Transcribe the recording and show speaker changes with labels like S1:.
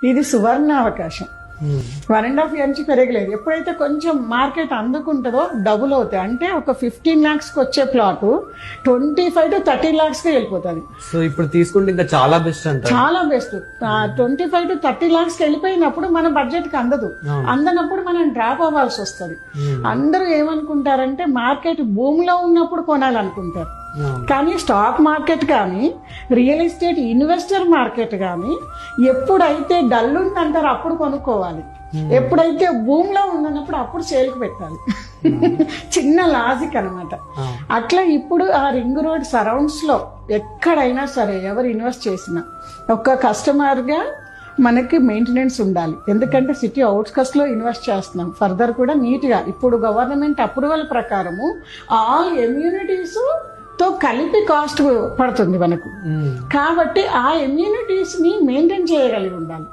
S1: ఇది సువర్ణ అవకాశం. 1.5 year నుంచి పెరగలేదు. ఎప్పుడైతే కొంచెం మార్కెట్ అందుకుంటుందో డబుల్ అవుతాయి. అంటే ఒక 15 lakhs వచ్చే ప్లాట్ 25 to 30 lakhs కి వెళ్ళిపోతుంది.
S2: సో ఇప్పుడు తీసుకుంటే ఇంకా చాలా బెస్ట్ అంటారు.
S1: చాలా బెస్ట్. 25 to 30 lakhs కి వెళ్ళిపోయినప్పుడు మన బడ్జెట్ కి అందదు. అందనప్పుడు మనం డ్రాప్ అవ్వాల్సి వస్తుంది. అందరూ ఏమనుకుంటారంటే మార్కెట్ భూమిలో ఉన్నప్పుడు కొనాలనుకుంటారు. కానీ స్టాక్ మార్కెట్ కానీ రియల్ ఎస్టేట్ ఇన్వెస్టర్ మార్కెట్ కానీ ఎప్పుడైతే డల్ ఉందంటారో అప్పుడు కొనుక్కోవాలి. ఎప్పుడైతే భూమిలో ఉందన్నప్పుడు అప్పుడు సేల్కి పెట్టాలి. చిన్న లాజిక్ అనమాట. అట్లా ఇప్పుడు ఆ రింగ్ రోడ్ సరౌండ్స్ లో ఎక్కడైనా సరే ఎవరు ఇన్వెస్ట్ చేసినా ఒక కస్టమర్ గా మనకి మెయింటెనెన్స్ ఉండాలి. ఎందుకంటే సిటీ అవుట్స్కట్స్ లో ఇన్వెస్ట్ చేస్తున్నాం. ఫర్దర్ కూడా నీట్ గా ఇప్పుడు గవర్నమెంట్ అప్రూవల్ ప్రకారము ఆల్ ఎమ్యూనిటీస్ తో కలిపి కాస్ట్ పడుతుంది మనకు. కాబట్టి ఆ ఇమ్యూనిటీస్ ని మెయింటైన్ చేయగలిగి ఉండాలి.